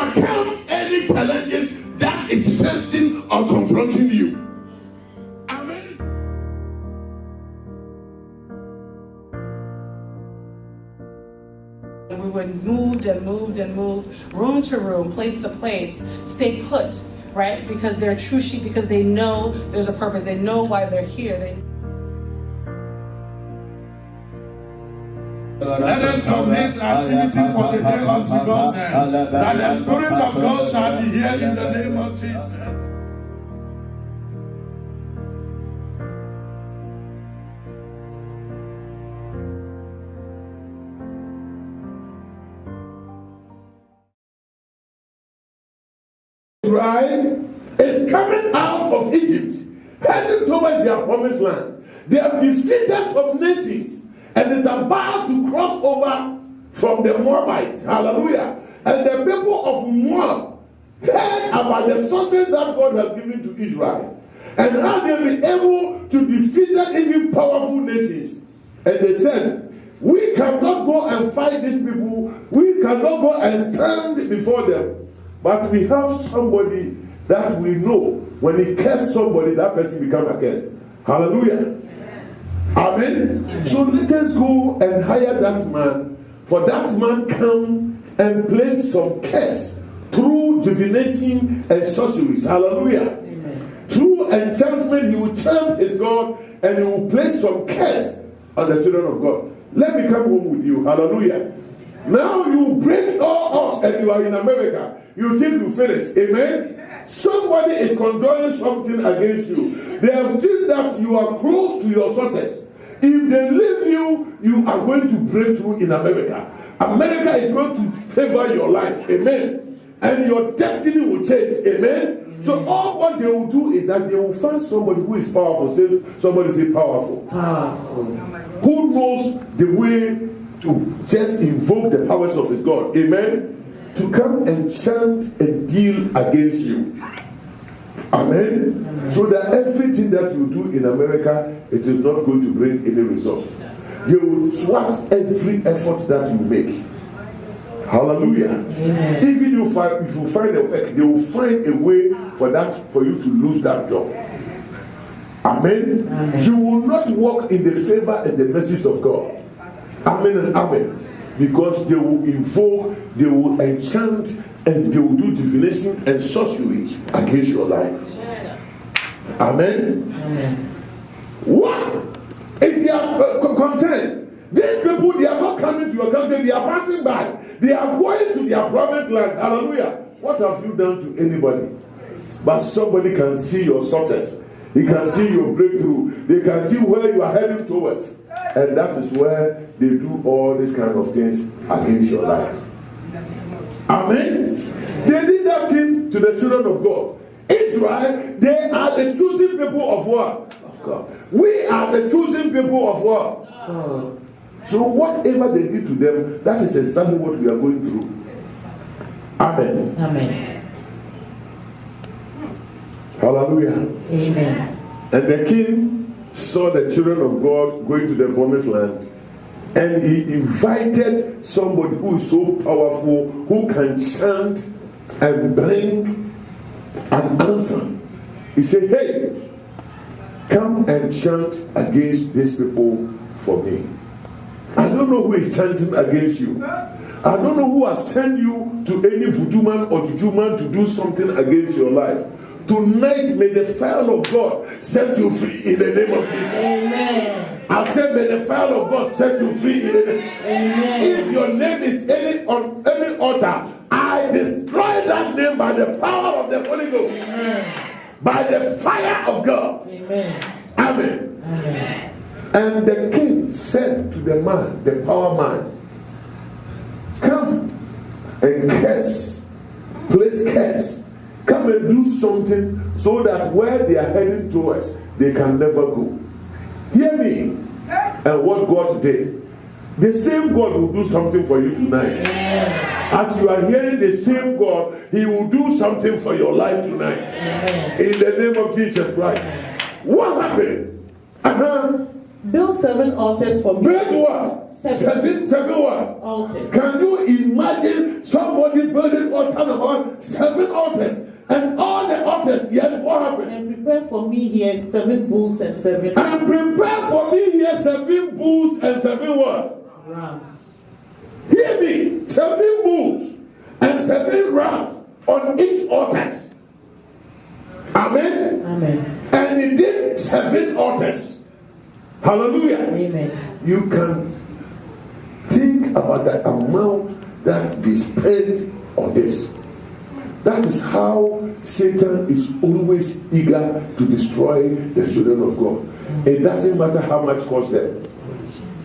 overcome any challenges that is facing or confronting you. Amen. We were moved and moved and moved, room to room, place to place, stay put, right? Because they're true sheep, because they know there's a purpose. They know why they're here. Let us commit activity for the day unto God's hand, that the Spirit of God shall be here in the name of Jesus. Israel is coming out of Egypt, heading towards their promised land. They have defeated some nations and is about to cross over from the Moabites. Hallelujah. And the people of Moab heard about the sources that God has given to Israel and how they've been able to defeat even powerful nations. And they said, we cannot go and fight these people. We cannot go and stand before them. But we have somebody that we know. When he curses somebody, that person becomes a curse. Hallelujah. Amen. Amen. So let us go and hire that man. For that man come and place some curse through divination and sorceries. Hallelujah. Amen. Through enchantment, he will chant his God and he will place some curse on the children of God. Let me come home with you. Hallelujah. Now you break all odds and you are in America. You think you finish. Amen. Somebody is conjuring something against you. They have seen that you are close to your success. If they leave you, you are going to break through in America. America is going to favor your life. Amen. And your destiny will change. Amen. So all what they will do is that they will find somebody who is powerful. Somebody say powerful. Powerful. Who knows the way to just invoke the powers of his God. Amen. To come and chant and deal against you. Amen. Amen. So that everything that you do in America, it is not going to bring any results. They will thwart every effort that you make. Hallelujah. Amen. Even if you find a work, they will find a way for you to lose that job. Amen. Amen. You will not walk in the favor and the mercies of God. Amen and amen. Because they will invoke, they will enchant, and they will do divination and sorcery against your life. Amen. Amen. What is their concern? These people, they are not coming to your country, they are passing by. They are going to their promised land. Hallelujah. What have you done to anybody? But somebody can see your success. He can see your breakthrough. They can see where you are heading towards. And that is where they do all these kind of things against your life. Amen. They did that thing to the children of God. Israel, they are the chosen people of what? Of God. We are the chosen people of what? So whatever they did to them, that is exactly what we are going through. Amen. Amen. Hallelujah. Amen. And the king saw the children of God going to the promised land, and he invited somebody who is so powerful, who can chant and bring an answer. He said, hey, come and chant against these people for me. I don't know who is chanting against you. I don't know who has sent you to any voodoo man or juju man to do something against your life. Tonight, may the fire of God set you free in the name of Jesus. Amen. I said, may the fire of God set you free in the name. Amen. If your name is on any altar, I destroy that name by the power of the Holy Ghost. Amen. By the fire of God. Amen. Amen. Amen. And the king said to the man, the power man, come and curse, place curse. Come and do something so that where they are heading towards, they can never go. Hear me. And what God did, the same God will do something for you tonight. As you are hearing the same God, He will do something for your life tonight. In the name of Jesus Christ. What happened? Build 7 altars for me. Build what? Seven what? Altars. Can you imagine somebody building about 7 altars? And all the altars, yes, what happened? And prepare for me here 7 bulls and 7 And prepare for me here 7 bulls and 7 what? rams. Hear me, 7 bulls and 7 rams on each altars. Amen. Amen. And he did 7 altars. Hallelujah. Amen. You can think about the amount that they spend on this. That is how Satan is always eager to destroy the children of God. It doesn't matter how much cost them.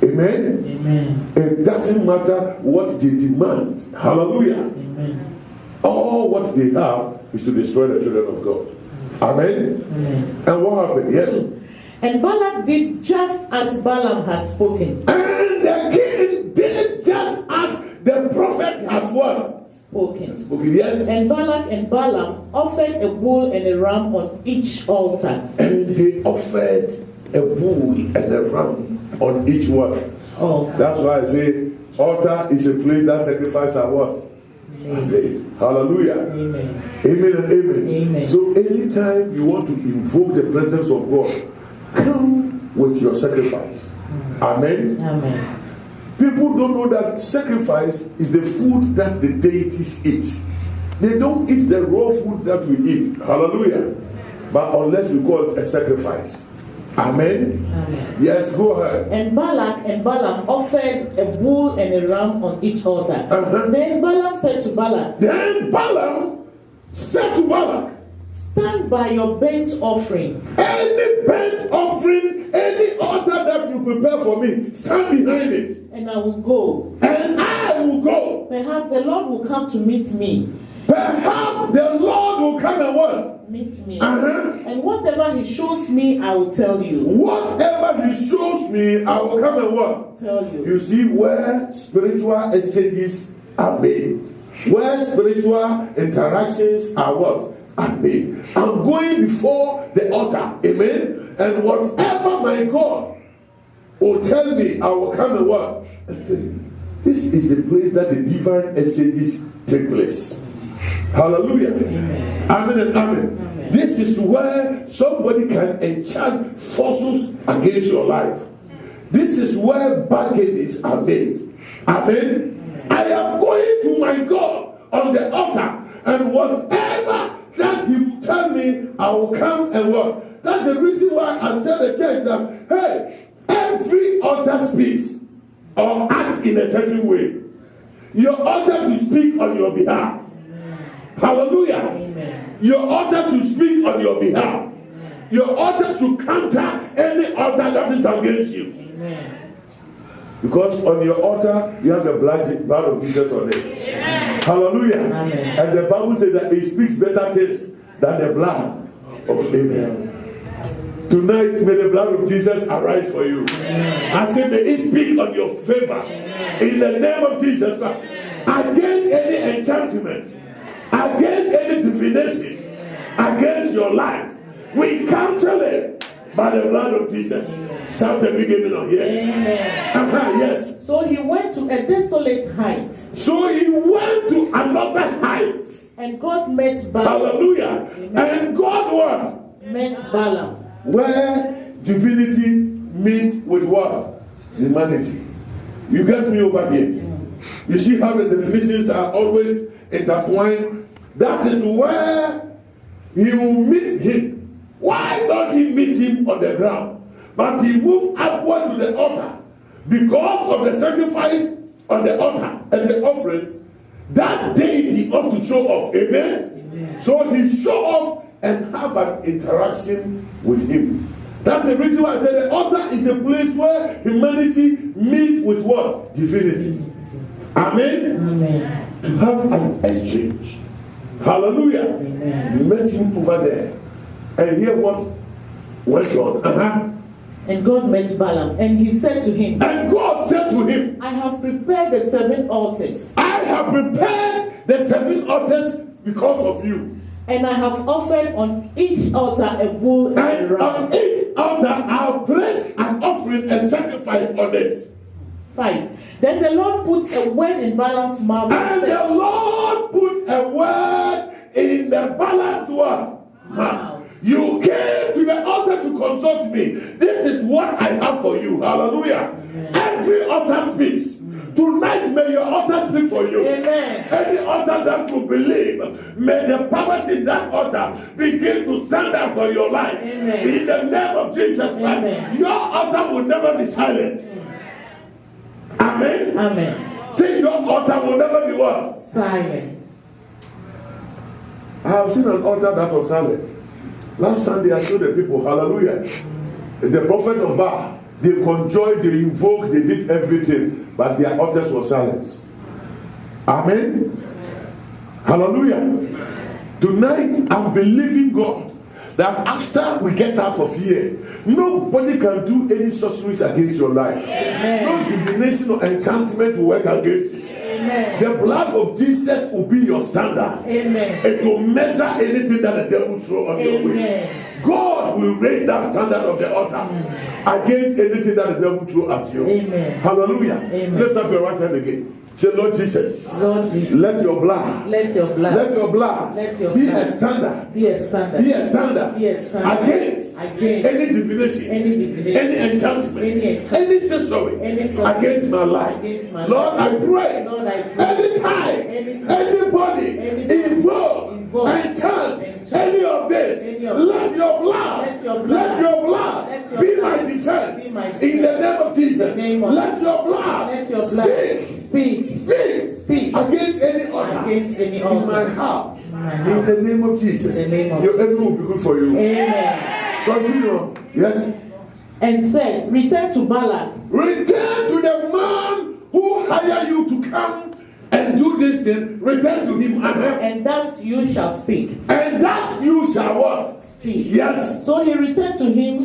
Amen? Amen. It doesn't matter what they demand. Hallelujah. Amen. All what they have is to destroy the children of God. Amen? Amen. And what happened? Yes. And Balak did just as Balaam had spoken. And the king did just as the prophet has what? Spoken. Yes. And Balak and Balaam offered a bull and a ram on each altar. And they offered a bull and a ram on each what? Altar. That's why I say altar is a place that sacrifices are what? Made. Hallelujah. Amen. Amen and amen. Amen. So anytime you want to invoke the presence of God, come with your sacrifice. Amen. Amen. People don't know that sacrifice is the food that the deities eat. They don't eat the raw food that we eat. Hallelujah. But unless we call it a sacrifice. Amen. Amen. Yes, go ahead. And Balak and Balaam offered a bull and a ram on each altar. Then Balaam said to Balak, stand by your burnt offering. Any burnt offering, any altar that you prepare for me, stand behind it. And I will go. And I will go. Perhaps the Lord will come to meet me. Perhaps the Lord will come and what? Meet me. And whatever he shows me, I will tell you. Whatever he shows me, I will come and what? Tell you. You see where spiritual exchanges are made. Where spiritual interactions are what? Are made. I'm going before the altar. Amen. And whatever my God will tell me, I will come and what? And tell you. This is the place that the divine exchanges take place. Hallelujah. Amen. Amen and amen. Amen. This is where somebody can enchant forces against your life. This is where bargains are made. Amen. I am going to my God on the altar, and whatever that he will tell me, I will come and what? That's the reason why I tell the church that, hey, every altar speaks or acts in a certain way. Your altar to speak on your behalf. Hallelujah. Amen. Your altar to speak on your behalf. Amen. Your altar to counter any altar that is against you. Amen. Because on your altar, you have the blood of Jesus on it. Amen. Hallelujah. Amen. And the Bible says that it speaks better things than the blood of Abel. Tonight, may the blood of Jesus arise for you. Amen. I say, may it speak on your favor. Amen. In the name of Jesus. Against any enchantment, against any divination, against your life, we cancel it by the blood of Jesus. Shout the beginning of here. Amen. Yes. So he went to a desolate height. So he went to another height. And God met Balaam. Hallelujah. Amen. And God what? Met Balaam. Where divinity meets with what? Humanity. You get me over here. You see how the definitions are always intertwined. That is where he will meet him. Why does he meet him on the ground? But he moved upward to the altar. Because of the sacrifice on the altar and the offering, that deity ought to show off. Amen? Amen. So he show off and have an interaction with him. That's the reason why I said the altar is a place where humanity meets with what? Divinity. Amen? Amen. To have an exchange. Hallelujah. Amen. You met him over there. And hear what went on. And God met Balaam, and he said to him, And God said to him, I have prepared the 7 altars. I have prepared the 7 altars because of you. And I have offered on each altar a bull and a And ram. on each altar I'll place an offering 5. Then the Lord put a word in Balaam's mouth And said, the Lord put a word in the Balaam's what? Mouth. You came to the altar to consult me. This is what I have for you. Hallelujah. Amen. Every altar speaks. Tonight may your altar speak for you. Amen. Any altar that you believe, may the powers in that altar begin to stand up for your life. Amen. In the name of Jesus Christ. Amen. Your altar will never be silent. Amen. Amen. Say your altar will never be what? Silent. I have seen an altar that was silent. Last Sunday I showed the people, hallelujah. The prophet of Baal, they conjoined, they invoked, they did everything, but their altars were silent. Amen. Hallelujah. Tonight I'm believing God that after we get out of here, nobody can do any sorceries against your life. Amen. No divination or enchantment will work against you. Amen. The blood of Jesus will be your standard. Amen. It will measure anything that the devil throw on your way. God will raise that standard of the altar against anything that the devil throw at you. Amen. Hallelujah. Amen. Lift up your right hand again. Say, Lord Jesus, Lord Jesus, let your blood, let your blood, let your blood let your be blood a standard, be a standard, be a standard, be a standard against any divination, any enchantment, any sorcery against my life. Lord, I pray, Lord, I pray, anytime anybody involved and chant any of this, let your blood be my defense in the name of Jesus. Let your blood speak against any altar in my house. In the name of Jesus. Your enemy will be good for you. Amen. Continue. Yes. And said, return to Balak. Return to the man who hired you to come and do this thing. Return to him. And thus you shall speak. And thus you shall what? Speak. Yes. So he returned to him.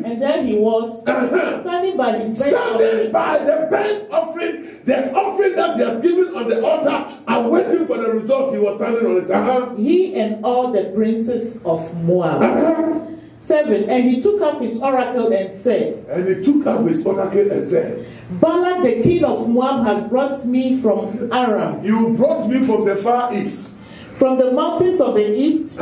And there he was, standing by his burnt offering. Standing by the burnt offering, the offering that he has given on the altar, and waiting for the result. He was standing on it. He and all the princes of Moab. 7. And he took up his oracle and said, Balak the king of Moab has brought me from Aram. You brought me from the far east. From the mountains of the east.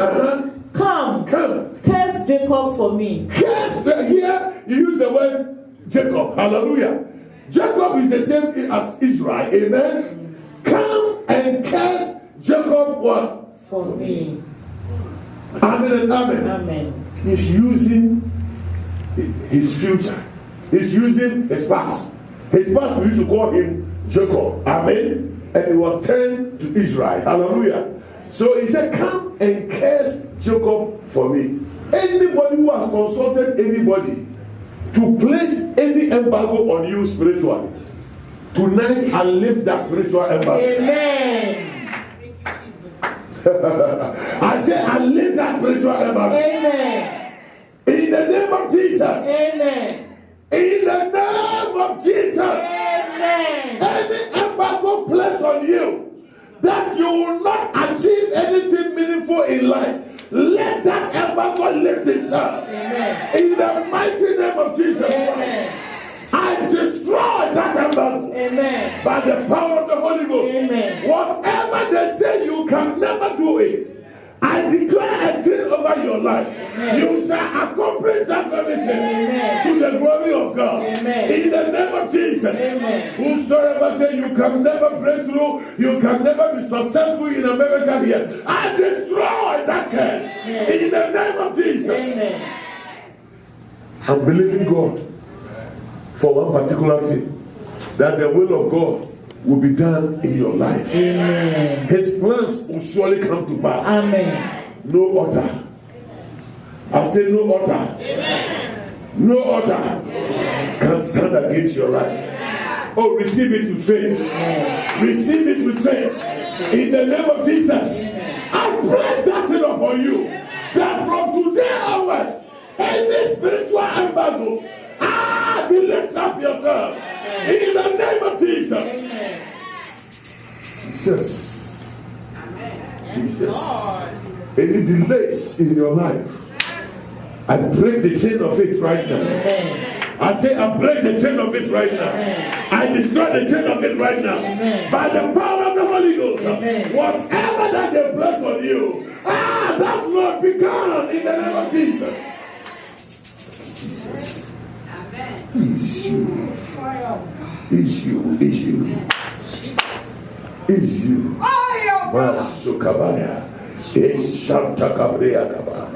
Come. Curse Jacob for me. Curse. Here you use the word Jacob. Hallelujah. Jacob is the same as Israel. Amen. Come and curse Jacob what? For me. Amen and amen. Amen. He's using his future. He's using his past. His past, we used to call him Jacob. Amen. And he was turned to Israel. Hallelujah. So he said, come and curse Jacob for me. Anybody who has consulted anybody to place any embargo on you spiritually, tonight I lift that spiritual embargo. Amen. I say I lift that spiritual embargo. Amen. In the name of Jesus. Amen. In the name of Jesus. Amen. Any embargo placed on you that you will not achieve anything meaningful in life, let that embargo lift itself. Amen. In the mighty name of Jesus. Amen. I destroy that embargo. Amen. By the power of the Holy Ghost. Amen. Whatever they say you can never do it, I declare a thing over your life. Amen. You shall accomplish that very thing. Amen. To the glory of God. Amen. In the name of Jesus. Amen. Whosoever say you can never break through, you can never be successful in America here, I destroy that curse. Amen. In the name of Jesus. Amen. I'm believing God for one particular thing, that the will of God will be done in your life. Amen. His plans will surely come to pass. Amen. No altar. I say no altar. Amen. No altar can stand against your life. Oh, receive it with faith. Receive it with faith. In the name of Jesus. I press that thing upon you, that from today onwards, any spiritual embargo, be lift up yourself. In the name of Jesus. Jesus. Jesus. Any delays in your life, I break the chain of it right now. I say I break the chain of it right now. I destroy the chain of it right now. By the power of the Holy Ghost. Whatever that they place on you, that Lord be gone in the name of Jesus. It's you. It's you. It's you. It's you. Masukabaya. Ishanta Kabria Kaba.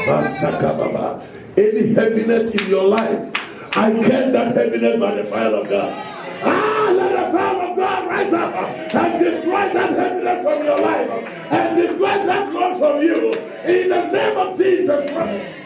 Masakababa. Any heaviness in your life, I curse that heaviness by the fire of God. Let the fire of God rise up and destroy that heaviness from your life and destroy that Lord from you in the name of Jesus Christ.